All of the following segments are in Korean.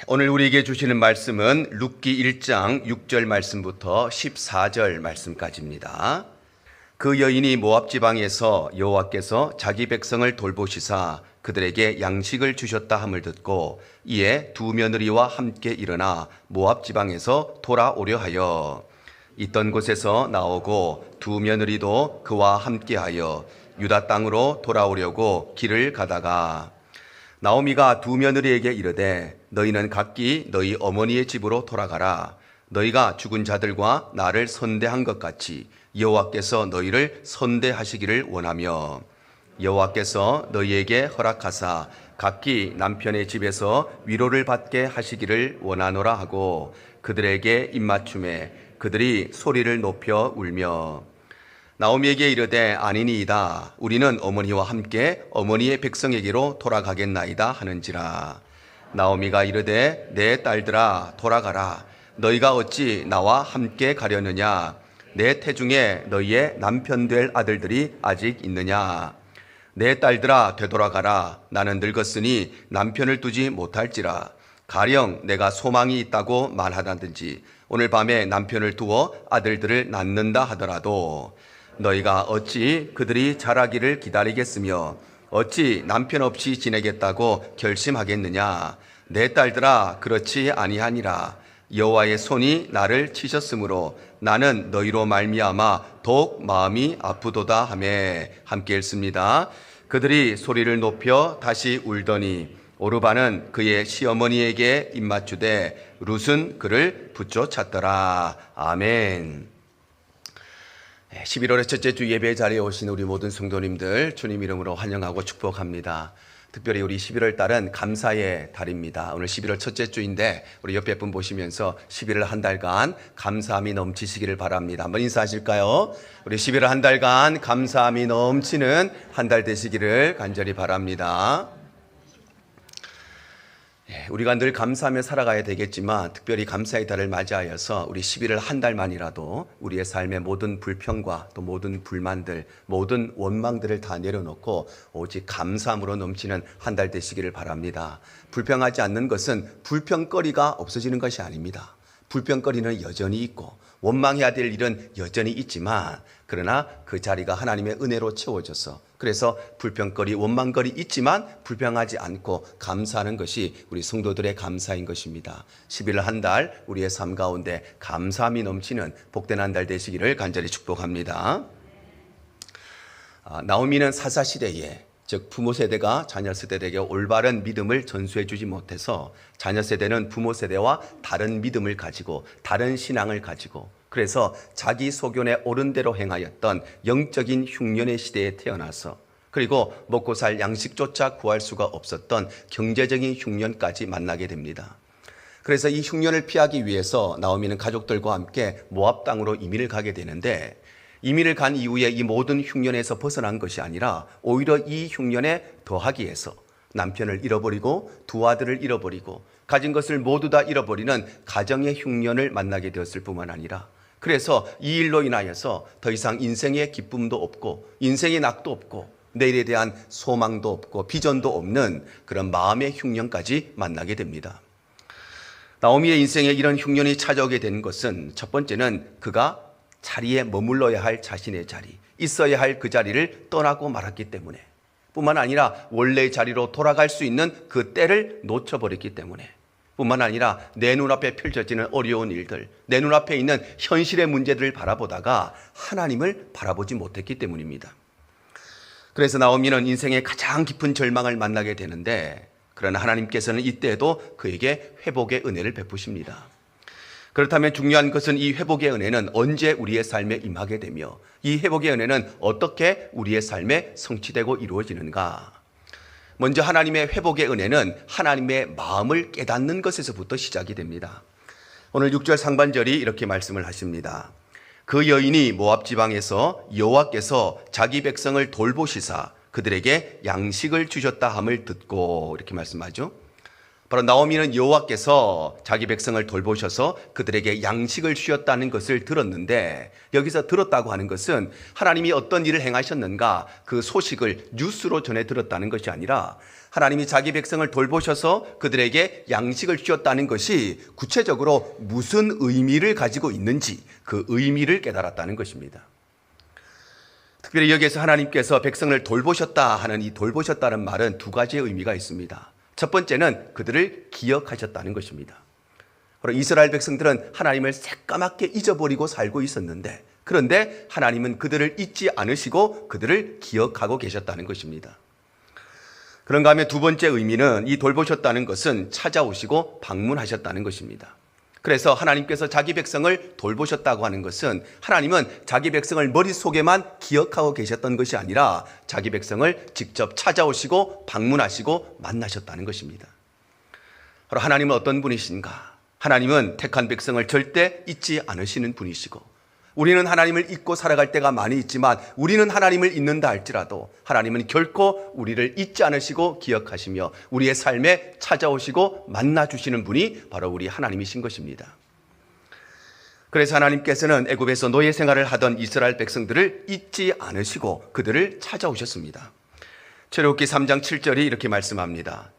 오늘 우리에게 주시는 말씀은 룻기 1장 6절 말씀부터 14절 말씀까지입니다. 그 여인이 모압 지방에서 여호와께서 자기 백성을 돌보시사 그들에게 양식을 주셨다 함을 듣고 이에 두 며느리와 함께 일어나 모압 지방에서 돌아오려 하여 있던 곳에서 나오고 두 며느리도 그와 함께하여 유다 땅으로 돌아오려고 길을 가다가 나오미가 두 며느리에게 이르되 너희는 각기 너희 어머니의 집으로 돌아가라. 너희가 죽은 자들과 나를 선대한 것 같이 여호와께서 너희를 선대하시기를 원하며 여호와께서 너희에게 허락하사 각기 남편의 집에서 위로를 받게 하시기를 원하노라 하고 그들에게 입맞춤에 그들이 소리를 높여 울며 나오미에게 이르되 아니니이다. 우리는 어머니와 함께 어머니의 백성에게로 돌아가겠나이다 하는지라. 나오미가 이르되 내 딸들아 돌아가라. 너희가 어찌 나와 함께 가려느냐. 내 태중에 너희의 남편 될 아들들이 아직 있느냐. 내 딸들아 되돌아가라. 나는 늙었으니 남편을 두지 못할지라. 가령 내가 소망이 있다고 말하다든지 오늘 밤에 남편을 두어 아들들을 낳는다 하더라도 너희가 어찌 그들이 자라기를 기다리겠으며 어찌 남편 없이 지내겠다고 결심하겠느냐. 내 딸들아 그렇지 아니하니라. 여호와의 손이 나를 치셨으므로 나는 너희로 말미암아 더욱 마음이 아프도다 하며 함께 읽습니다. 그들이 소리를 높여 다시 울더니 오르바는 그의 시어머니에게 입맞추되 룻은 그를 붙쫓았더라. 아멘. 11월의 첫째 주 예배 자리에 오신 우리 모든 성도님들 주님 이름으로 환영하고 축복합니다. 특별히 우리 11월 달은 감사의 달입니다. 오늘 11월 첫째 주인데 우리 옆에 분 보시면서 11월 한 달간 감사함이 넘치시기를 바랍니다. 한번 인사하실까요? 우리 11월 한 달간 감사함이 넘치는 한 달 되시기를 간절히 바랍니다. 우리가 늘 감사하며 살아가야 되겠지만 특별히 감사의 달을 맞이하여서 우리 11월 한 달만이라도 우리의 삶의 모든 불평과 또 모든 불만들, 모든 원망들을 다 내려놓고 오직 감사함으로 넘치는 한 달 되시기를 바랍니다. 불평하지 않는 것은 불평거리가 없어지는 것이 아닙니다. 불평거리는 여전히 있고 원망해야 될 일은 여전히 있지만 그러나 그 자리가 하나님의 은혜로 채워져서 그래서 불평거리, 원망거리 있지만 불평하지 않고 감사하는 것이 우리 성도들의 감사인 것입니다. 11월 한 달 우리의 삶 가운데 감사함이 넘치는 복된 한 달 되시기를 간절히 축복합니다. 나오미는 사사시대에 즉 부모 세대가 자녀 세대에게 올바른 믿음을 전수해 주지 못해서 자녀 세대는 부모 세대와 다른 믿음을 가지고 다른 신앙을 가지고 그래서 자기 소견에 옳은 대로 행하였던 영적인 흉년의 시대에 태어나서 그리고 먹고 살 양식조차 구할 수가 없었던 경제적인 흉년까지 만나게 됩니다. 그래서 이 흉년을 피하기 위해서 나오미는 가족들과 함께 모압 땅으로 이민을 가게 되는데 이민을 간 이후에 이 모든 흉년에서 벗어난 것이 아니라 오히려 이 흉년에 더하기 위해서 남편을 잃어버리고 두 아들을 잃어버리고 가진 것을 모두 다 잃어버리는 가정의 흉년을 만나게 되었을 뿐만 아니라 그래서 이 일로 인하여서 더 이상 인생의 기쁨도 없고 인생의 낙도 없고 내일에 대한 소망도 없고 비전도 없는 그런 마음의 흉년까지 만나게 됩니다. 나오미의 인생에 이런 흉년이 찾아오게 된 것은 첫 번째는 그가 자리에 머물러야 할 자신의 자리, 있어야 할 그 자리를 떠나고 말았기 때문에 뿐만 아니라 원래의 자리로 돌아갈 수 있는 그 때를 놓쳐버렸기 때문에 뿐만 아니라 내 눈앞에 펼쳐지는 어려운 일들, 내 눈앞에 있는 현실의 문제들을 바라보다가 하나님을 바라보지 못했기 때문입니다. 그래서 나오미는 인생의 가장 깊은 절망을 만나게 되는데 그러나 하나님께서는 이때에도 그에게 회복의 은혜를 베푸십니다. 그렇다면 중요한 것은 이 회복의 은혜는 언제 우리의 삶에 임하게 되며 이 회복의 은혜는 어떻게 우리의 삶에 성취되고 이루어지는가? 먼저 하나님의 회복의 은혜는 하나님의 마음을 깨닫는 것에서부터 시작이 됩니다. 오늘 6절 상반절이 이렇게 말씀을 하십니다. 그 여인이 모압 지방에서 여호와께서 자기 백성을 돌보시사 그들에게 양식을 주셨다 함을 듣고 이렇게 말씀하죠. 바로 나오미는 여호와께서 자기 백성을 돌보셔서 그들에게 양식을 주셨다는 것을 들었는데, 여기서 들었다고 하는 것은 하나님이 어떤 일을 행하셨는가 그 소식을 뉴스로 전해 들었다는 것이 아니라 하나님이 자기 백성을 돌보셔서 그들에게 양식을 주셨다는 것이 구체적으로 무슨 의미를 가지고 있는지 그 의미를 깨달았다는 것입니다. 특별히 여기에서 하나님께서 백성을 돌보셨다 하는 이 돌보셨다는 말은 두 가지의 의미가 있습니다. 첫 번째는 그들을 기억하셨다는 것입니다. 바로 이스라엘 백성들은 하나님을 새까맣게 잊어버리고 살고 있었는데, 그런데 하나님은 그들을 잊지 않으시고 그들을 기억하고 계셨다는 것입니다. 그런가 하면 두 번째 의미는 이 돌보셨다는 것은 찾아오시고 방문하셨다는 것입니다. 그래서 하나님께서 자기 백성을 돌보셨다고 하는 것은 하나님은 자기 백성을 머릿속에만 기억하고 계셨던 것이 아니라 자기 백성을 직접 찾아오시고 방문하시고 만나셨다는 것입니다. 바로 하나님은 어떤 분이신가? 하나님은 택한 백성을 절대 잊지 않으시는 분이시고, 우리는 하나님을 잊고 살아갈 때가 많이 있지만 우리는 하나님을 잊는다 할지라도 하나님은 결코 우리를 잊지 않으시고 기억하시며 우리의 삶에 찾아오시고 만나주시는 분이 바로 우리 하나님이신 것입니다. 그래서 하나님께서는 애굽에서 노예 생활을 하던 이스라엘 백성들을 잊지 않으시고 그들을 찾아오셨습니다. 출애굽기 3장 7절이 이렇게 말씀합니다.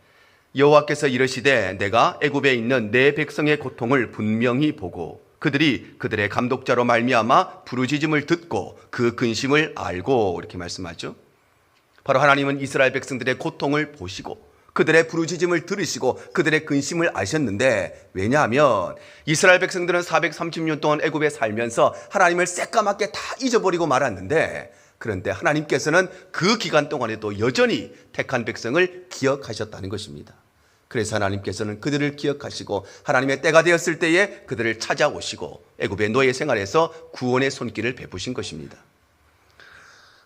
여호와께서 이르시되 내가 애굽에 있는 내 백성의 고통을 분명히 보고 그들이 그들의 감독자로 말미암아 부르짖음을 듣고 그 근심을 알고, 이렇게 말씀하죠. 바로 하나님은 이스라엘 백성들의 고통을 보시고 그들의 부르짖음을 들으시고 그들의 근심을 아셨는데, 왜냐하면 이스라엘 백성들은 430년 동안 애굽에 살면서 하나님을 새까맣게 다 잊어버리고 말았는데, 그런데 하나님께서는 그 기간 동안에도 여전히 택한 백성을 기억하셨다는 것입니다. 그래서 하나님께서는 그들을 기억하시고 하나님의 때가 되었을 때에 그들을 찾아오시고 애굽의 노예 생활에서 구원의 손길을 베푸신 것입니다.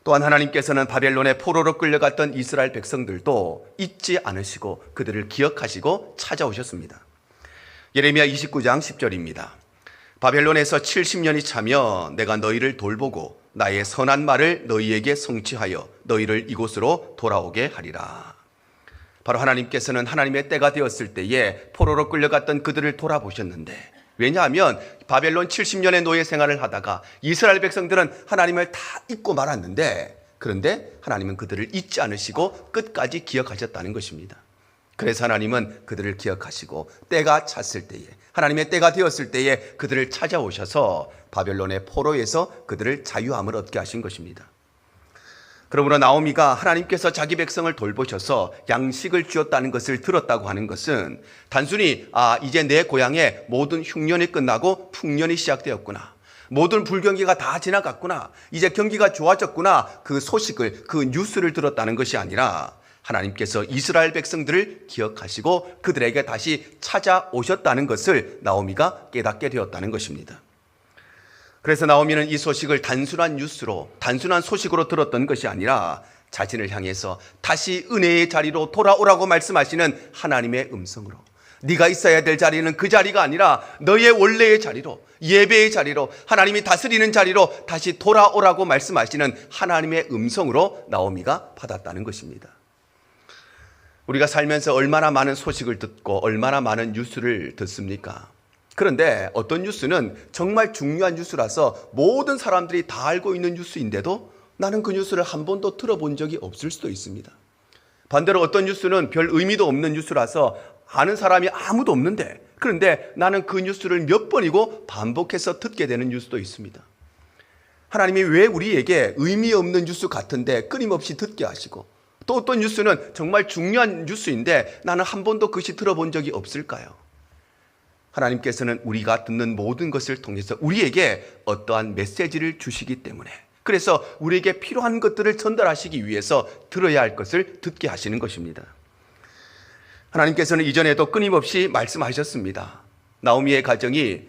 또한 하나님께서는 바벨론의 포로로 끌려갔던 이스라엘 백성들도 잊지 않으시고 그들을 기억하시고 찾아오셨습니다. 예레미야 29장 10절입니다. 바벨론에서 70년이 차면 내가 너희를 돌보고 나의 선한 말을 너희에게 성취하여 너희를 이곳으로 돌아오게 하리라. 바로 하나님께서는 하나님의 때가 되었을 때에 포로로 끌려갔던 그들을 돌아보셨는데, 왜냐하면 바벨론 70년의 노예 생활을 하다가 이스라엘 백성들은 하나님을 다 잊고 말았는데, 그런데 하나님은 그들을 잊지 않으시고 끝까지 기억하셨다는 것입니다. 그래서 하나님은 그들을 기억하시고 때가 찼을 때에, 하나님의 때가 되었을 때에 그들을 찾아오셔서 바벨론의 포로에서 그들을 자유함을 얻게 하신 것입니다. 그러므로 나오미가 하나님께서 자기 백성을 돌보셔서 양식을 주었다는 것을 들었다고 하는 것은 단순히 이제 내 고향에 모든 흉년이 끝나고 풍년이 시작되었구나, 모든 불경기가 다 지나갔구나, 이제 경기가 좋아졌구나, 그 소식을, 그 뉴스를 들었다는 것이 아니라 하나님께서 이스라엘 백성들을 기억하시고 그들에게 다시 찾아오셨다는 것을 나오미가 깨닫게 되었다는 것입니다. 그래서 나오미는 이 소식을 단순한 뉴스로, 단순한 소식으로 들었던 것이 아니라 자신을 향해서 다시 은혜의 자리로 돌아오라고 말씀하시는 하나님의 음성으로, 네가 있어야 될 자리는 그 자리가 아니라 너의 원래의 자리로, 예배의 자리로, 하나님이 다스리는 자리로 다시 돌아오라고 말씀하시는 하나님의 음성으로 나오미가 받았다는 것입니다. 우리가 살면서 얼마나 많은 소식을 듣고 얼마나 많은 뉴스를 듣습니까? 그런데 어떤 뉴스는 정말 중요한 뉴스라서 모든 사람들이 다 알고 있는 뉴스인데도 나는 그 뉴스를 한 번도 들어본 적이 없을 수도 있습니다. 반대로 어떤 뉴스는 별 의미도 없는 뉴스라서 아는 사람이 아무도 없는데, 그런데 나는 그 뉴스를 몇 번이고 반복해서 듣게 되는 뉴스도 있습니다. 하나님이 왜 우리에게 의미 없는 뉴스 같은데 끊임없이 듣게 하시고, 또 어떤 뉴스는 정말 중요한 뉴스인데 나는 한 번도 그것이 들어본 적이 없을까요? 하나님께서는 우리가 듣는 모든 것을 통해서 우리에게 어떠한 메시지를 주시기 때문에, 그래서 우리에게 필요한 것들을 전달하시기 위해서 들어야 할 것을 듣게 하시는 것입니다. 하나님께서는 이전에도 끊임없이 말씀하셨습니다. 나오미의 가정이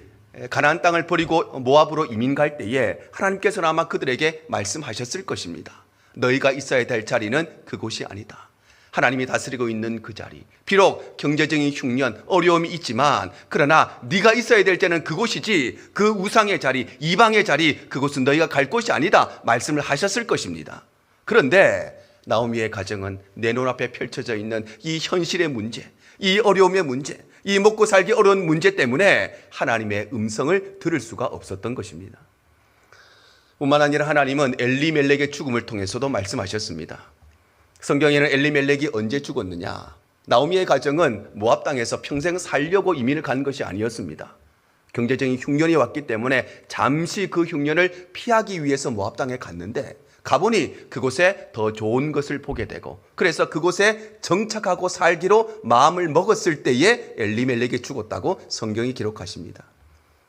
가나안 땅을 버리고 모압으로 이민 갈 때에 하나님께서는 아마 그들에게 말씀하셨을 것입니다. 너희가 있어야 될 자리는 그곳이 아니다. 하나님이 다스리고 있는 그 자리, 비록 경제적인 흉년, 어려움이 있지만 그러나 네가 있어야 될 때는 그곳이지, 그 우상의 자리, 이방의 자리, 그곳은 너희가 갈 곳이 아니다 말씀을 하셨을 것입니다. 그런데 나오미의 가정은 내 눈앞에 펼쳐져 있는 이 현실의 문제, 이 어려움의 문제, 이 먹고 살기 어려운 문제 때문에 하나님의 음성을 들을 수가 없었던 것입니다. 뿐만 아니라 하나님은 엘리멜렉의 죽음을 통해서도 말씀하셨습니다. 성경에는 엘리멜렉이 언제 죽었느냐? 나오미의 가정은 모압 땅에서 평생 살려고 이민을 간 것이 아니었습니다. 경제적인 흉년이 왔기 때문에 잠시 그 흉년을 피하기 위해서 모압 땅에 갔는데 가보니 그곳에 더 좋은 것을 보게 되고 그래서 그곳에 정착하고 살기로 마음을 먹었을 때에 엘리멜렉이 죽었다고 성경이 기록하십니다.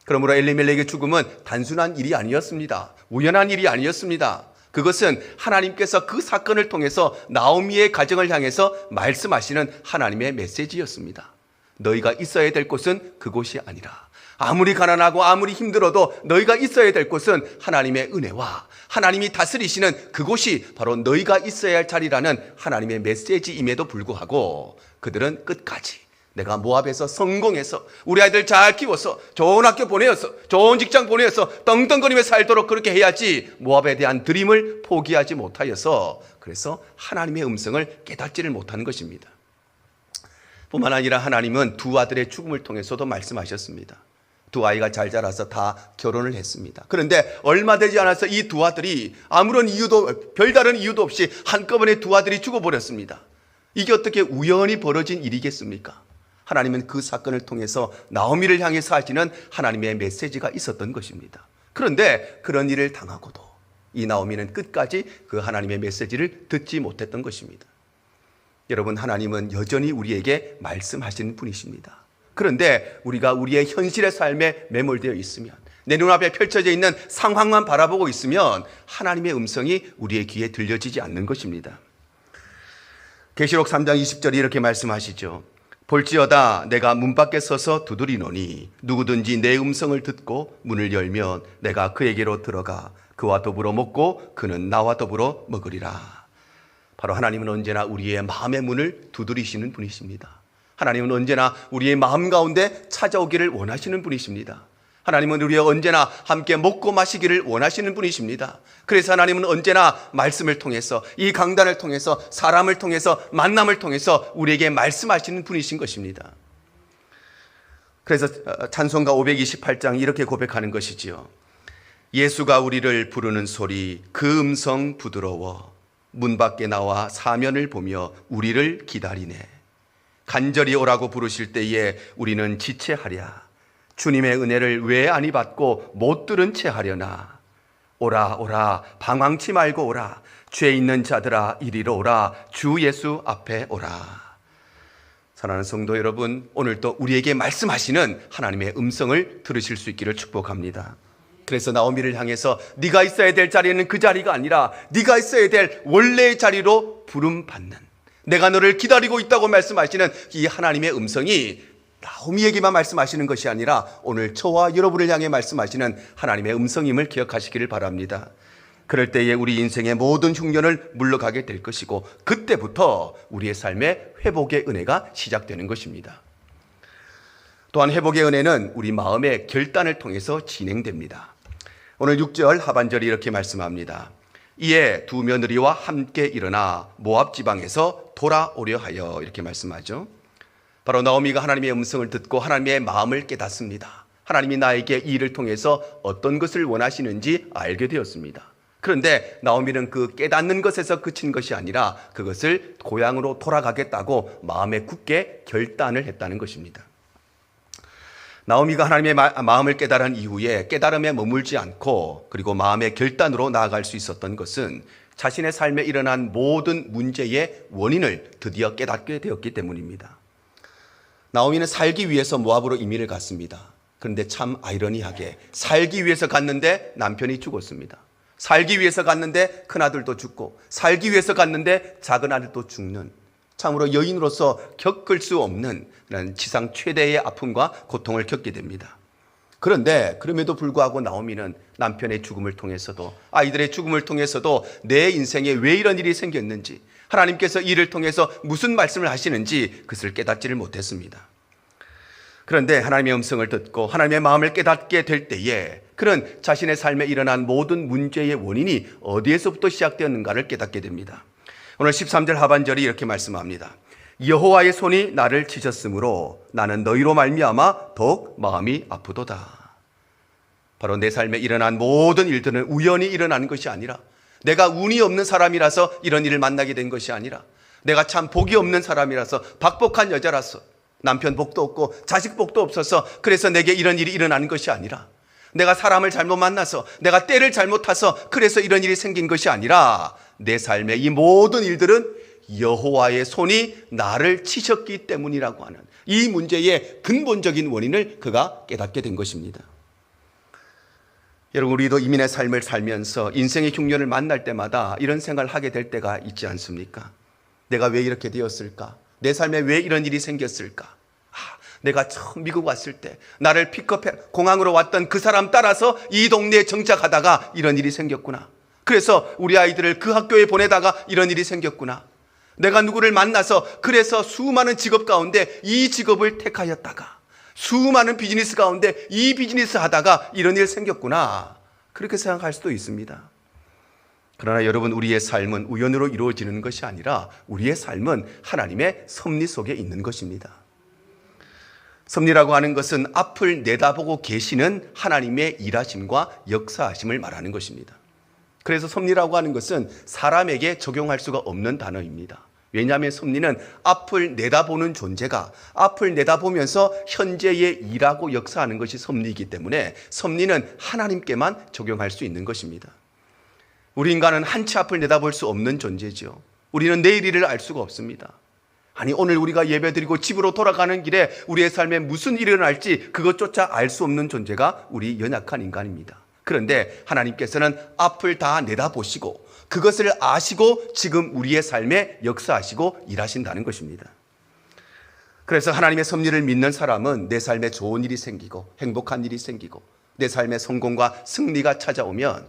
그러므로 엘리멜렉의 죽음은 단순한 일이 아니었습니다. 우연한 일이 아니었습니다. 그것은 하나님께서 그 사건을 통해서 나오미의 가정을 향해서 말씀하시는 하나님의 메시지였습니다. 너희가 있어야 될 곳은 그곳이 아니라 아무리 가난하고 아무리 힘들어도 너희가 있어야 될 곳은 하나님의 은혜와 하나님이 다스리시는 그곳이 바로 너희가 있어야 할 자리라는 하나님의 메시지임에도 불구하고 그들은 끝까지 내가 모압에서 성공해서 우리 아이들 잘 키워서 좋은 학교 보내어서 좋은 직장 보내어서 떵떵거리며 살도록 그렇게 해야지 모압에 대한 드림을 포기하지 못하여서 그래서 하나님의 음성을 깨닫지를 못하는 것입니다. 뿐만 아니라 하나님은 두 아들의 죽음을 통해서도 말씀하셨습니다. 두 아이가 잘 자라서 다 결혼을 했습니다. 그런데 얼마 되지 않아서 이 두 아들이 아무런 이유도 별다른 이유도 없이 한꺼번에 두 아들이 죽어버렸습니다. 이게 어떻게 우연히 벌어진 일이겠습니까? 하나님은 그 사건을 통해서 나오미를 향해서 하시는 하나님의 메시지가 있었던 것입니다. 그런데 그런 일을 당하고도 이 나오미는 끝까지 그 하나님의 메시지를 듣지 못했던 것입니다. 여러분, 하나님은 여전히 우리에게 말씀하시는 분이십니다. 그런데 우리가 우리의 현실의 삶에 매몰되어 있으면 내 눈앞에 펼쳐져 있는 상황만 바라보고 있으면 하나님의 음성이 우리의 귀에 들려지지 않는 것입니다. 계시록 3장 20절이 이렇게 말씀하시죠. 볼지어다 내가 문 밖에 서서 두드리노니 누구든지 내 음성을 듣고 문을 열면 내가 그에게로 들어가 그와 더불어 먹고 그는 나와 더불어 먹으리라. 바로 하나님은 언제나 우리의 마음의 문을 두드리시는 분이십니다. 하나님은 언제나 우리의 마음 가운데 찾아오기를 원하시는 분이십니다. 하나님은 우리와 언제나 함께 먹고 마시기를 원하시는 분이십니다. 그래서 하나님은 언제나 말씀을 통해서 이 강단을 통해서 사람을 통해서 만남을 통해서 우리에게 말씀하시는 분이신 것입니다. 그래서 찬송가 528장 이렇게 고백하는 것이지요. 예수가 우리를 부르는 소리 그 음성 부드러워 문 밖에 나와 사면을 보며 우리를 기다리네. 간절히 오라고 부르실 때에 우리는 지체하랴. 주님의 은혜를 왜 아니 받고 못 들은 채 하려나. 오라 오라 방황치 말고 오라. 죄 있는 자들아 이리로 오라. 주 예수 앞에 오라. 사랑하는 성도 여러분, 오늘도 우리에게 말씀하시는 하나님의 음성을 들으실 수 있기를 축복합니다. 그래서 나오미를 향해서 네가 있어야 될 자리는 그 자리가 아니라 네가 있어야 될 원래의 자리로 부름받는, 내가 너를 기다리고 있다고 말씀하시는 이 하나님의 음성이 나오미에게만 말씀하시는 것이 아니라 오늘 저와 여러분을 향해 말씀하시는 하나님의 음성임을 기억하시기를 바랍니다. 그럴 때에 우리 인생의 모든 흉년을 물러가게 될 것이고 그때부터 우리의 삶의 회복의 은혜가 시작되는 것입니다. 또한 회복의 은혜는 우리 마음의 결단을 통해서 진행됩니다. 오늘 6절 하반절이 이렇게 말씀합니다. 이에 두 며느리와 함께 일어나 모압 지방에서 돌아오려 하여, 이렇게 말씀하죠. 바로 나오미가 하나님의 음성을 듣고 하나님의 마음을 깨닫습니다. 하나님이 나에게 이 일을 통해서 어떤 것을 원하시는지 알게 되었습니다. 그런데 나오미는 그 깨닫는 것에서 그친 것이 아니라 그것을 고향으로 돌아가겠다고 마음에 굳게 결단을 했다는 것입니다. 나오미가 하나님의 마음을 깨달은 이후에 깨달음에 머물지 않고 그리고 마음의 결단으로 나아갈 수 있었던 것은 자신의 삶에 일어난 모든 문제의 원인을 드디어 깨닫게 되었기 때문입니다. 나오미는 살기 위해서 모압으로 이민을 갔습니다. 그런데 참 아이러니하게 살기 위해서 갔는데 남편이 죽었습니다. 살기 위해서 갔는데 큰아들도 죽고, 살기 위해서 갔는데 작은 아들도 죽는, 참으로 여인으로서 겪을 수 없는 지상 최대의 아픔과 고통을 겪게 됩니다. 그런데 그럼에도 불구하고 나오미는 남편의 죽음을 통해서도 아이들의 죽음을 통해서도 내 인생에 왜 이런 일이 생겼는지, 하나님께서 이 일을 통해서 무슨 말씀을 하시는지 그것을 깨닫지를 못했습니다. 그런데 하나님의 음성을 듣고 하나님의 마음을 깨닫게 될 때에 그는 자신의 삶에 일어난 모든 문제의 원인이 어디에서부터 시작되었는가를 깨닫게 됩니다. 오늘 13절 하반절이 이렇게 말씀합니다. 여호와의 손이 나를 치셨으므로 나는 너희로 말미암아 더욱 마음이 아프도다. 바로 내 삶에 일어난 모든 일들은 우연히 일어나는 것이 아니라, 내가 운이 없는 사람이라서 이런 일을 만나게 된 것이 아니라, 내가 참 복이 없는 사람이라서, 박복한 여자라서 남편 복도 없고 자식 복도 없어서 그래서 내게 이런 일이 일어나는 것이 아니라, 내가 사람을 잘못 만나서, 내가 때를 잘못 타서 그래서 이런 일이 생긴 것이 아니라, 내 삶의 이 모든 일들은 여호와의 손이 나를 치셨기 때문이라고 하는 이 문제의 근본적인 원인을 그가 깨닫게 된 것입니다. 여러분, 우리도 이민의 삶을 살면서 인생의 흉년을 만날 때마다 이런 생각을 하게 될 때가 있지 않습니까? 내가 왜 이렇게 되었을까? 내 삶에 왜 이런 일이 생겼을까? 내가 처음 미국 왔을 때 나를 픽업해 공항으로 왔던 그 사람 따라서 이 동네에 정착하다가 이런 일이 생겼구나. 그래서 우리 아이들을 그 학교에 보내다가 이런 일이 생겼구나. 내가 누구를 만나서 그래서 수많은 직업 가운데 이 직업을 택하였다가, 수많은 비즈니스 가운데 이 비즈니스 하다가 이런 일 생겼구나. 그렇게 생각할 수도 있습니다. 그러나 여러분, 우리의 삶은 우연으로 이루어지는 것이 아니라 우리의 삶은 하나님의 섭리 속에 있는 것입니다. 섭리라고 하는 것은 앞을 내다보고 계시는 하나님의 일하심과 역사하심을 말하는 것입니다. 그래서 섭리라고 하는 것은 사람에게 적용할 수가 없는 단어입니다. 왜냐하면 섭리는 앞을 내다보는 존재가 앞을 내다보면서 현재에 일하고 역사하는 것이 섭리이기 때문에 섭리는 하나님께만 적용할 수 있는 것입니다. 우리 인간은 한치 앞을 내다볼 수 없는 존재죠. 우리는 내일 일을 알 수가 없습니다. 아니, 오늘 우리가 예배드리고 집으로 돌아가는 길에 우리의 삶에 무슨 일이 일어날지 그것조차 알 수 없는 존재가 우리 연약한 인간입니다. 그런데 하나님께서는 앞을 다 내다보시고 그것을 아시고 지금 우리의 삶에 역사하시고 일하신다는 것입니다. 그래서 하나님의 섭리를 믿는 사람은 내 삶에 좋은 일이 생기고 행복한 일이 생기고 내 삶에 성공과 승리가 찾아오면,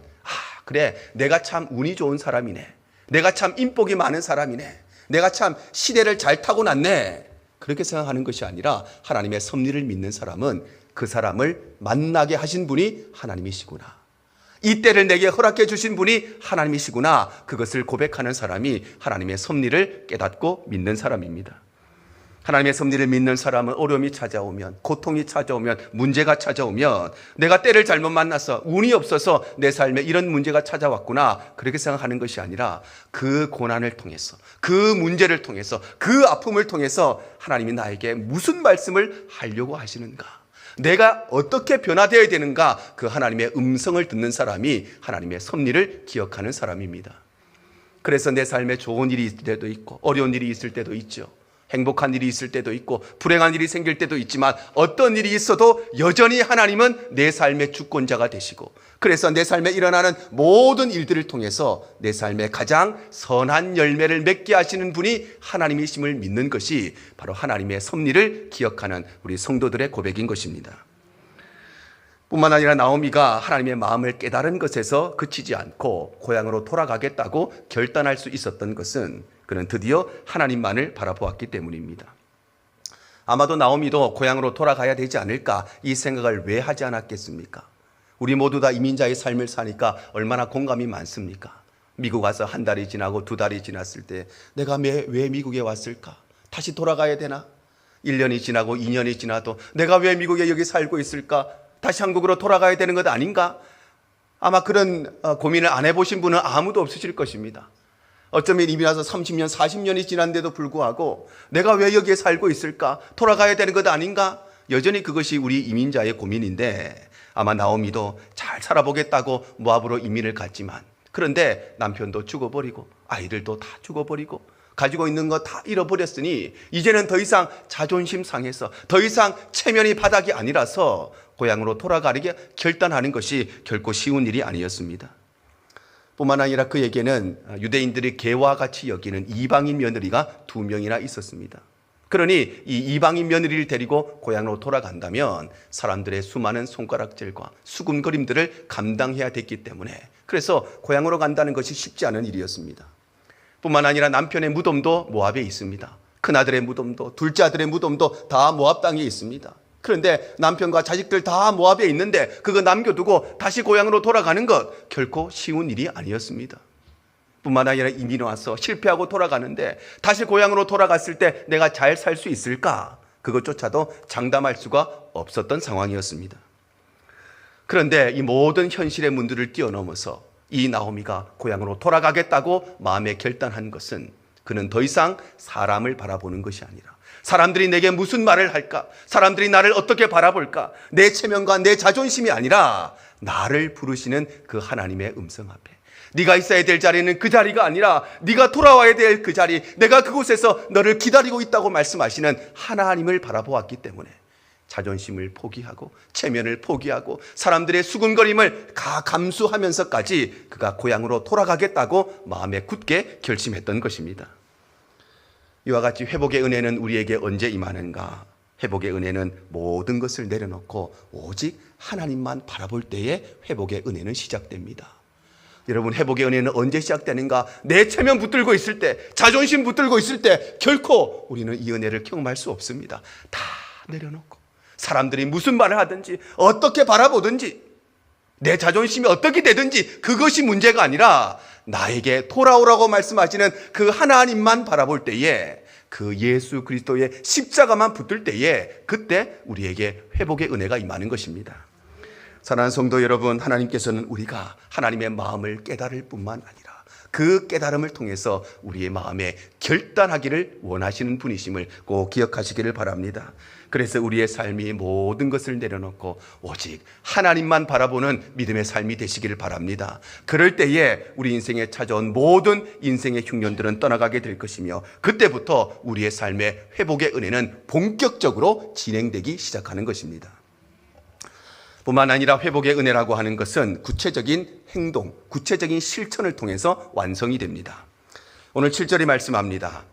그래, 내가 참 운이 좋은 사람이네, 내가 참 인복이 많은 사람이네, 내가 참 시대를 잘 타고났네, 그렇게 생각하는 것이 아니라 하나님의 섭리를 믿는 사람은 그 사람을 만나게 하신 분이 하나님이시구나, 이 때를 내게 허락해 주신 분이 하나님이시구나, 그것을 고백하는 사람이 하나님의 섭리를 깨닫고 믿는 사람입니다. 하나님의 섭리를 믿는 사람은 어려움이 찾아오면, 고통이 찾아오면, 문제가 찾아오면, 내가 때를 잘못 만나서 운이 없어서 내 삶에 이런 문제가 찾아왔구나, 그렇게 생각하는 것이 아니라 그 고난을 통해서, 그 문제를 통해서, 그 아픔을 통해서 하나님이 나에게 무슨 말씀을 하려고 하시는가, 내가 어떻게 변화되어야 되는가, 그 하나님의 음성을 듣는 사람이 하나님의 섭리를 기억하는 사람입니다. 그래서 내 삶에 좋은 일이 있을 때도 있고 어려운 일이 있을 때도 있죠. 행복한 일이 있을 때도 있고 불행한 일이 생길 때도 있지만 어떤 일이 있어도 여전히 하나님은 내 삶의 주권자가 되시고, 그래서 내 삶에 일어나는 모든 일들을 통해서 내 삶에 가장 선한 열매를 맺게 하시는 분이 하나님이심을 믿는 것이 바로 하나님의 섭리를 기억하는 우리 성도들의 고백인 것입니다. 뿐만 아니라 나오미가 하나님의 마음을 깨달은 것에서 그치지 않고 고향으로 돌아가겠다고 결단할 수 있었던 것은 그는 드디어 하나님만을 바라보았기 때문입니다. 아마도 나오미도 고향으로 돌아가야 되지 않을까, 이 생각을 왜 하지 않았겠습니까? 우리 모두 다 이민자의 삶을 사니까 얼마나 공감이 많습니까? 미국 와서 한 달이 지나고 두 달이 지났을 때 내가 왜 미국에 왔을까? 다시 돌아가야 되나? 1년이 지나고 2년이 지나도 내가 왜 미국에 여기 살고 있을까? 다시 한국으로 돌아가야 되는 것 아닌가? 아마 그런 고민을 안 해보신 분은 아무도 없으실 것입니다. 어쩌면 이미 와서 30년, 40년이 지난데도 불구하고 내가 왜 여기에 살고 있을까? 돌아가야 되는 것 아닌가? 여전히 그것이 우리 이민자의 고민인데, 아마 나오미도 잘 살아보겠다고 모압으로 이민을 갔지만, 그런데 남편도 죽어버리고 아이들도 다 죽어버리고 가지고 있는 거 다 잃어버렸으니 이제는 더 이상 자존심 상해서 더 이상 체면이 바닥이 아니라서 고향으로 돌아가려고 결단하는 것이 결코 쉬운 일이 아니었습니다. 뿐만 아니라 그에게는 유대인들이 개와 같이 여기는 이방인 며느리가 2명이나 있었습니다. 그러니 이 이방인 며느리를 데리고 고향으로 돌아간다면 사람들의 수많은 손가락질과 수군거림들을 감당해야 됐기 때문에, 그래서 고향으로 간다는 것이 쉽지 않은 일이었습니다. 뿐만 아니라 남편의 무덤도 모압에 있습니다. 큰아들의 무덤도 둘째 아들의 무덤도 다 모압 땅에 있습니다. 그런데 남편과 자식들 다 모압에 있는데 그거 남겨두고 다시 고향으로 돌아가는 것 결코 쉬운 일이 아니었습니다. 뿐만 아니라 이민 와서 실패하고 돌아가는데 다시 고향으로 돌아갔을 때 내가 잘 살 수 있을까? 그것조차도 장담할 수가 없었던 상황이었습니다. 그런데 이 모든 현실의 문들을 뛰어넘어서 이 나오미가 고향으로 돌아가겠다고 마음에 결단한 것은 그는 더 이상 사람을 바라보는 것이 아니라 사람들이 내게 무슨 말을 할까? 사람들이 나를 어떻게 바라볼까? 내 체면과 내 자존심이 아니라 나를 부르시는 그 하나님의 음성 앞에 네가 있어야 될 자리는 그 자리가 아니라 네가 돌아와야 될 그 자리, 내가 그곳에서 너를 기다리고 있다고 말씀하시는 하나님을 바라보았기 때문에 자존심을 포기하고 체면을 포기하고 사람들의 수군거림을 감수하면서까지 그가 고향으로 돌아가겠다고 마음에 굳게 결심했던 것입니다. 이와 같이 회복의 은혜는 우리에게 언제 임하는가? 회복의 은혜는 모든 것을 내려놓고 오직 하나님만 바라볼 때에 회복의 은혜는 시작됩니다. 여러분, 회복의 은혜는 언제 시작되는가? 내 체면 붙들고 있을 때, 자존심 붙들고 있을 때 결코 우리는 이 은혜를 경험할 수 없습니다. 다 내려놓고 사람들이 무슨 말을 하든지 어떻게 바라보든지 내 자존심이 어떻게 되든지 그것이 문제가 아니라 나에게 돌아오라고 말씀하시는 그 하나님만 바라볼 때에, 그 예수 그리스도의 십자가만 붙들 때에 그때 우리에게 회복의 은혜가 임하는 것입니다. 사랑하는 성도 여러분, 하나님께서는 우리가 하나님의 마음을 깨달을 뿐만 아니라 그 깨달음을 통해서 우리의 마음에 결단하기를 원하시는 분이심을 꼭 기억하시기를 바랍니다. 그래서 우리의 삶이 모든 것을 내려놓고 오직 하나님만 바라보는 믿음의 삶이 되시기를 바랍니다. 그럴 때에 우리 인생에 찾아온 모든 인생의 흉년들은 떠나가게 될 것이며 그때부터 우리의 삶의 회복의 은혜는 본격적으로 진행되기 시작하는 것입니다. 뿐만 아니라 회복의 은혜라고 하는 것은 구체적인 행동, 구체적인 실천을 통해서 완성이 됩니다. 오늘 7절이 말씀합니다.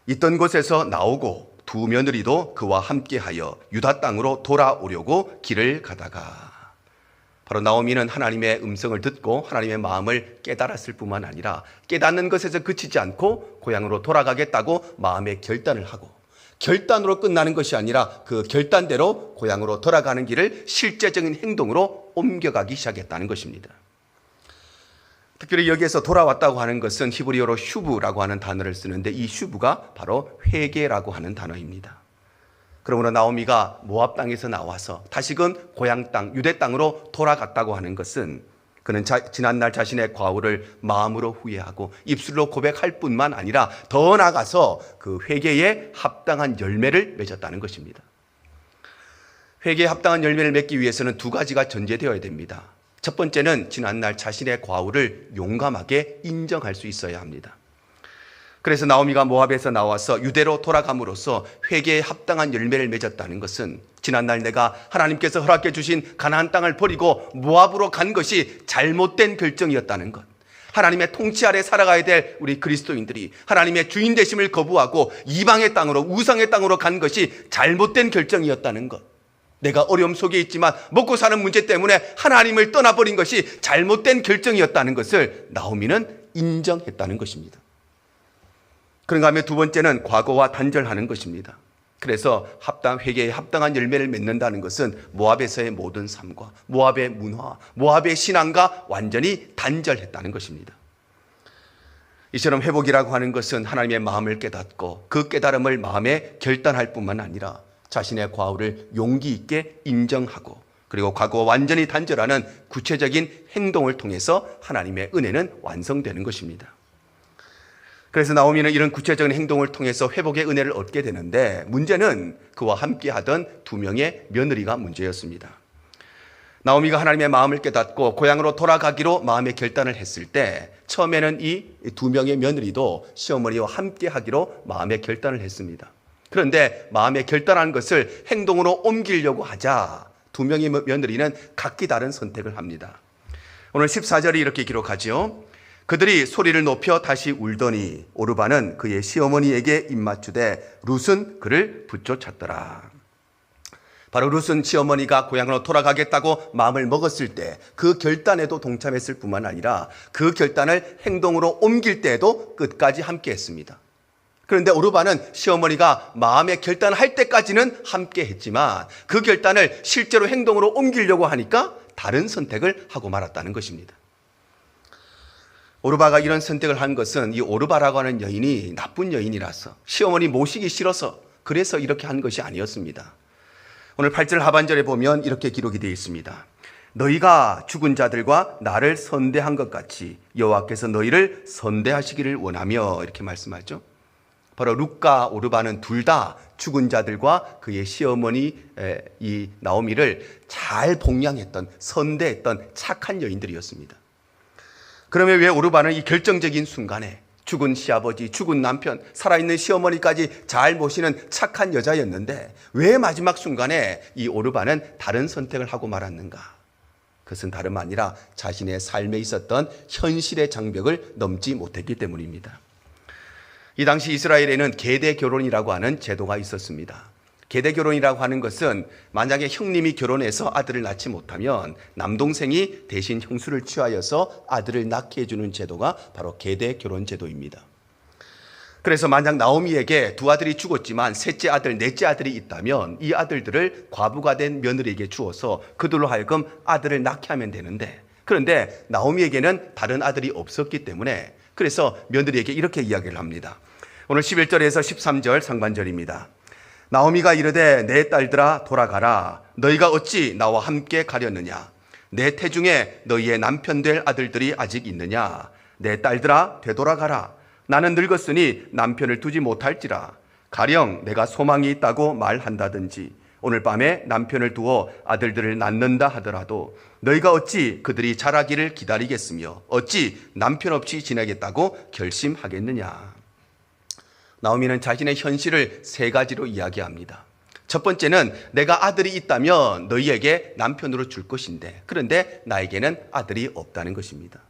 있던 곳에서 나오고 두 며느리도 그와 함께하여 유다 땅으로 돌아오려고 길을 가다가, 바로 나오미는 하나님의 음성을 듣고 하나님의 마음을 깨달았을 뿐만 아니라 깨닫는 것에서 그치지 않고 고향으로 돌아가겠다고 마음의 결단을 하고, 결단으로 끝나는 것이 아니라 그 결단대로 고향으로 돌아가는 길을 실제적인 행동으로 옮겨가기 시작했다는 것입니다. 특별히 여기에서 돌아왔다고 하는 것은 히브리어로 슈브라고 하는 단어를 쓰는데 이 슈브가 바로 회개라고 하는 단어입니다. 그러므로 나오미가 모압 땅에서 나와서 다시금 고향 땅, 유대 땅으로 돌아갔다고 하는 것은 그는 지난날 자신의 과오를 마음으로 후회하고 입술로 고백할 뿐만 아니라 더 나아가서 그 회개에 합당한 열매를 맺었다는 것입니다. 회개에 합당한 열매를 맺기 위해서는 두 가지가 전제되어야 됩니다. 첫 번째는 지난날 자신의 과오를 용감하게 인정할 수 있어야 합니다. 그래서 나오미가 모압에서 나와서 유대로 돌아감으로써 회개에 합당한 열매를 맺었다는 것은 지난날 내가 하나님께서 허락해 주신 가나안 땅을 버리고 모압으로 간 것이 잘못된 결정이었다는 것, 하나님의 통치 아래 살아가야 될 우리 그리스도인들이 하나님의 주인 되심을 거부하고 이방의 땅으로, 우상의 땅으로 간 것이 잘못된 결정이었다는 것, 내가 어려움 속에 있지만 먹고 사는 문제 때문에 하나님을 떠나버린 것이 잘못된 결정이었다는 것을 나오미는 인정했다는 것입니다. 그런가 하면 두 번째는 과거와 단절하는 것입니다. 그래서 회개에 합당한 열매를 맺는다는 것은 모압에서의 모든 삶과 모압의 문화, 모압의 신앙과 완전히 단절했다는 것입니다. 이처럼 회복이라고 하는 것은 하나님의 마음을 깨닫고 그 깨달음을 마음에 결단할 뿐만 아니라 자신의 과오를 용기 있게 인정하고 그리고 과거와 완전히 단절하는 구체적인 행동을 통해서 하나님의 은혜는 완성되는 것입니다. 그래서 나오미는 이런 구체적인 행동을 통해서 회복의 은혜를 얻게 되는데, 문제는 그와 함께 하던 두 명의 며느리가 문제였습니다. 나오미가 하나님의 마음을 깨닫고 고향으로 돌아가기로 마음의 결단을 했을 때 처음에는 이 두 명의 며느리도 시어머니와 함께 하기로 마음의 결단을 했습니다. 그런데 마음의 결단한 것을 행동으로 옮기려고 하자 두 명의 며느리는 각기 다른 선택을 합니다. 오늘 14절이 이렇게 기록하죠. 그들이 소리를 높여 다시 울더니 오르바는 그의 시어머니에게 입맞추되 룻은 그를 붙쫓았더라. 바로 룻은 시어머니가 고향으로 돌아가겠다고 마음을 먹었을 때 그 결단에도 동참했을 뿐만 아니라 그 결단을 행동으로 옮길 때에도 끝까지 함께 했습니다. 그런데 오르바는 시어머니가 마음의 결단을 할 때까지는 함께 했지만 그 결단을 실제로 행동으로 옮기려고 하니까 다른 선택을 하고 말았다는 것입니다. 오르바가 이런 선택을 한 것은 이 오르바라고 하는 여인이 나쁜 여인이라서, 시어머니 모시기 싫어서, 그래서 이렇게 한 것이 아니었습니다. 오늘 8절 하반절에 보면 이렇게 기록이 되어 있습니다. 너희가 죽은 자들과 나를 선대한 것 같이 여호와께서 너희를 선대하시기를 원하며, 이렇게 말씀하죠. 바로 룻과 오르바는 둘 다 죽은 자들과 그의 시어머니 이 나오미를 잘 봉양했던, 선대했던 착한 여인들이었습니다. 그러면 왜 오르바는 이 결정적인 순간에 죽은 시아버지, 죽은 남편, 살아있는 시어머니까지 잘 모시는 착한 여자였는데 왜 마지막 순간에 이 오르바는 다른 선택을 하고 말았는가? 그것은 다름 아니라 자신의 삶에 있었던 현실의 장벽을 넘지 못했기 때문입니다. 이 당시 이스라엘에는 계대 결혼이라고 하는 제도가 있었습니다. 계대 결혼이라고 하는 것은 만약에 형님이 결혼해서 아들을 낳지 못하면 남동생이 대신 형수를 취하여서 아들을 낳게 해주는 제도가 바로 계대 결혼 제도입니다. 그래서 만약 나오미에게 두 아들이 죽었지만 셋째 아들, 넷째 아들이 있다면 이 아들들을 과부가 된 며느리에게 주어서 그들로 하여금 아들을 낳게 하면 되는데, 그런데 나오미에게는 다른 아들이 없었기 때문에 그래서 며느리에게 이렇게 이야기를 합니다. 오늘 11절에서 13절 상반절입니다. 나오미가 이르되 내 딸들아 돌아가라. 너희가 어찌 나와 함께 가려느냐? 내 태중에 너희의 남편 될 아들들이 아직 있느냐? 내 딸들아 되돌아가라. 나는 늙었으니 남편을 두지 못할지라. 가령 내가 소망이 있다고 말한다든지 오늘 밤에 남편을 두어 아들들을 낳는다 하더라도 너희가 어찌 그들이 자라기를 기다리겠으며 어찌 남편 없이 지내겠다고 결심하겠느냐? 나오미는 자신의 현실을 세 가지로 이야기합니다. 첫 번째는 내가 아들이 있다면 너희에게 남편으로 줄 것인데 그런데 나에게는 아들이 없다는 것입니다.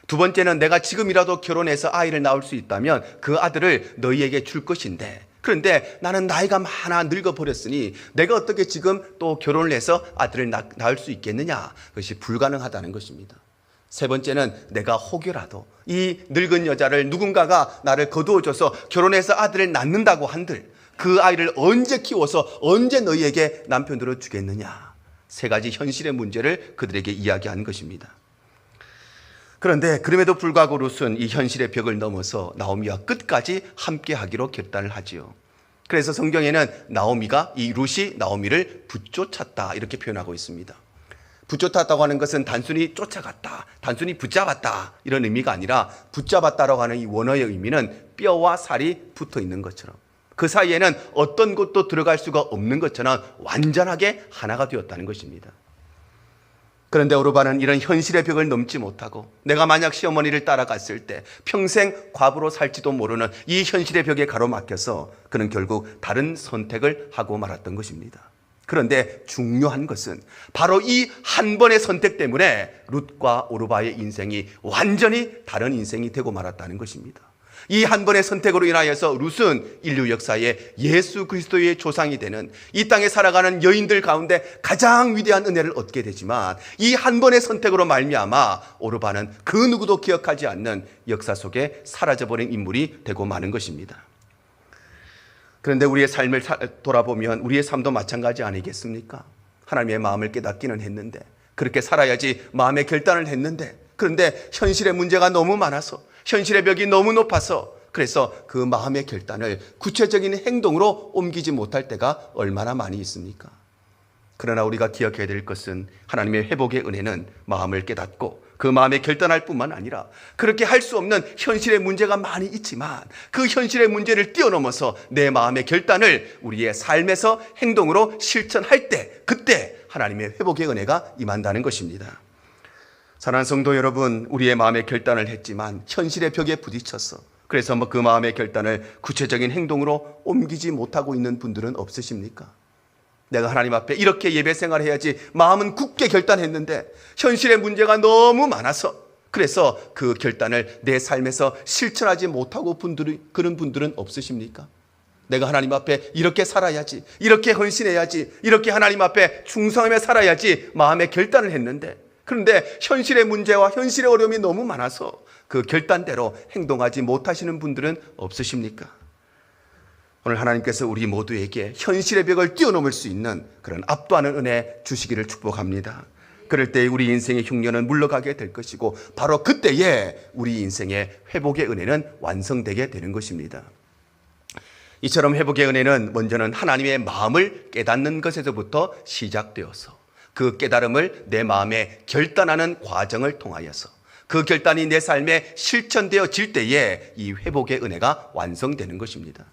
두 번째는 내가 지금이라도 결혼해서 아이를 낳을 수 있다면 그 아들을 너희에게 줄 것인데 그런데 나는 나이가 많아 늙어버렸으니 내가 어떻게 지금 또 결혼을 해서 아들을 낳을 수 있겠느냐? 그것이 불가능하다는 것입니다. 세 번째는 내가 혹여라도 이 늙은 여자를 누군가가 나를 거두어줘서 결혼해서 아들을 낳는다고 한들 그 아이를 언제 키워서 언제 너희에게 남편으로 주겠느냐? 세 가지 현실의 문제를 그들에게 이야기한 것입니다. 그런데 그럼에도 불구하고 룻은 이 현실의 벽을 넘어서 나오미와 끝까지 함께하기로 결단을 하지요. 그래서 성경에는 나오미가 이 룻이 나오미를 붙쫓았다 이렇게 표현하고 있습니다. 붙쫓았다고 하는 것은 단순히 쫓아갔다, 단순히 붙잡았다 이런 의미가 아니라 붙잡았다라고 하는 이 원어의 의미는 뼈와 살이 붙어 있는 것처럼 그 사이에는 어떤 곳도 들어갈 수가 없는 것처럼 완전하게 하나가 되었다는 것입니다. 그런데 오르바는 이런 현실의 벽을 넘지 못하고 내가 만약 시어머니를 따라갔을 때 평생 과부로 살지도 모르는 이 현실의 벽에 가로막혀서 그는 결국 다른 선택을 하고 말았던 것입니다. 그런데 중요한 것은 바로 이 한 번의 선택 때문에 룻과 오르바의 인생이 완전히 다른 인생이 되고 말았다는 것입니다. 이 한 번의 선택으로 인하여서 룻은 인류 역사에 예수 그리스도의 조상이 되는 이 땅에 살아가는 여인들 가운데 가장 위대한 은혜를 얻게 되지만 이 한 번의 선택으로 말미암아 오르바는 그 누구도 기억하지 않는 역사 속에 사라져버린 인물이 되고 마는 것입니다. 그런데 우리의 삶을 돌아보면 우리의 삶도 마찬가지 아니겠습니까? 하나님의 마음을 깨닫기는 했는데 그렇게 살아야지 마음의 결단을 했는데 그런데 현실의 문제가 너무 많아서 현실의 벽이 너무 높아서 그래서 그 마음의 결단을 구체적인 행동으로 옮기지 못할 때가 얼마나 많이 있습니까? 그러나 우리가 기억해야 될 것은 하나님의 회복의 은혜는 마음을 깨닫고 그 마음에 결단할 뿐만 아니라 그렇게 할 수 없는 현실의 문제가 많이 있지만 그 현실의 문제를 뛰어넘어서 내 마음의 결단을 우리의 삶에서 행동으로 실천할 때 그때 하나님의 회복의 은혜가 임한다는 것입니다. 사랑하는 성도 여러분, 우리의 마음의 결단을 했지만 현실의 벽에 부딪혀서 그래서 그 마음의 결단을 구체적인 행동으로 옮기지 못하고 있는 분들은 없으십니까? 내가 하나님 앞에 이렇게 예배 생활을 해야지 마음은 굳게 결단했는데 현실의 문제가 너무 많아서 그래서 그 결단을 내 삶에서 실천하지 못하고 그런 분들은 없으십니까? 내가 하나님 앞에 이렇게 살아야지, 이렇게 헌신해야지, 이렇게 하나님 앞에 충성하며 살아야지 마음의 결단을 했는데 그런데 현실의 문제와 현실의 어려움이 너무 많아서 그 결단대로 행동하지 못하시는 분들은 없으십니까? 오늘 하나님께서 우리 모두에게 현실의 벽을 뛰어넘을 수 있는 그런 압도하는 은혜 주시기를 축복합니다. 그럴 때 우리 인생의 흉년은 물러가게 될 것이고 바로 그때에 우리 인생의 회복의 은혜는 완성되게 되는 것입니다. 이처럼 회복의 은혜는 먼저는 하나님의 마음을 깨닫는 것에서부터 시작되어서 그 깨달음을 내 마음에 결단하는 과정을 통하여서 그 결단이 내 삶에 실천되어질 때에 이 회복의 은혜가 완성되는 것입니다.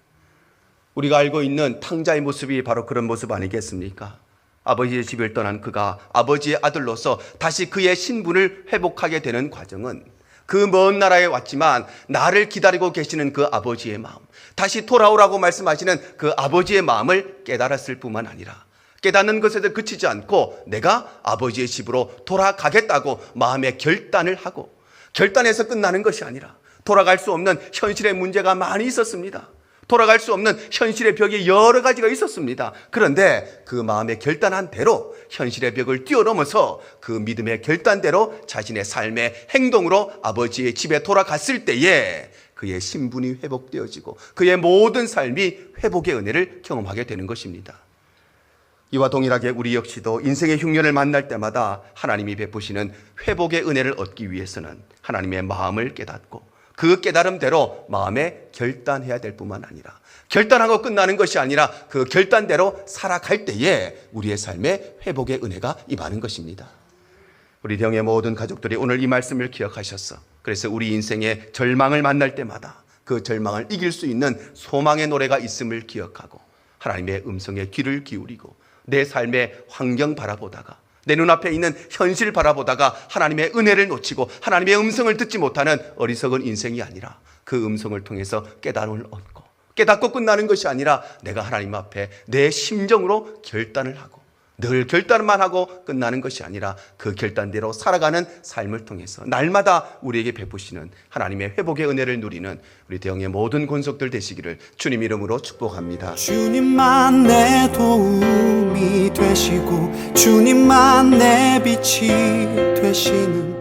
우리가 알고 있는 탕자의 모습이 바로 그런 모습 아니겠습니까? 아버지의 집을 떠난 그가 아버지의 아들로서 다시 그의 신분을 회복하게 되는 과정은 그 먼 나라에 왔지만 나를 기다리고 계시는 그 아버지의 마음, 다시 돌아오라고 말씀하시는 그 아버지의 마음을 깨달았을 뿐만 아니라 깨닫는 것에도 그치지 않고 내가 아버지의 집으로 돌아가겠다고 마음의 결단을 하고, 결단해서 끝나는 것이 아니라 돌아갈 수 없는 현실의 문제가 많이 있었습니다. 돌아갈 수 없는 현실의 벽이 여러 가지가 있었습니다. 그런데 그 마음의 결단한 대로 현실의 벽을 뛰어넘어서 그 믿음의 결단대로 자신의 삶의 행동으로 아버지의 집에 돌아갔을 때에 그의 신분이 회복되어지고 그의 모든 삶이 회복의 은혜를 경험하게 되는 것입니다. 이와 동일하게 우리 역시도 인생의 흉년을 만날 때마다 하나님이 베푸시는 회복의 은혜를 얻기 위해서는 하나님의 마음을 깨닫고 그 깨달음대로 마음에 결단해야 될 뿐만 아니라 결단하고 끝나는 것이 아니라 그 결단대로 살아갈 때에 우리의 삶에 회복의 은혜가 임하는 것입니다. 우리 대형의 모든 가족들이 오늘 이 말씀을 기억하셨어. 그래서 우리 인생의 절망을 만날 때마다 그 절망을 이길 수 있는 소망의 노래가 있음을 기억하고 하나님의 음성에 귀를 기울이고 내 삶의 환경 바라보다가 내 눈앞에 있는 현실 바라보다가 하나님의 은혜를 놓치고 하나님의 음성을 듣지 못하는 어리석은 인생이 아니라 그 음성을 통해서 깨달음을 얻고 깨닫고 끝나는 것이 아니라 내가 하나님 앞에 내 심정으로 결단을 하고 늘 결단만 하고 끝나는 것이 아니라 그 결단대로 살아가는 삶을 통해서 날마다 우리에게 베푸시는 하나님의 회복의 은혜를 누리는 우리 대형의 모든 권속들 되시기를 주님 이름으로 축복합니다. 주님만 내 도움이 되시고 주님만 내 빛이 되시는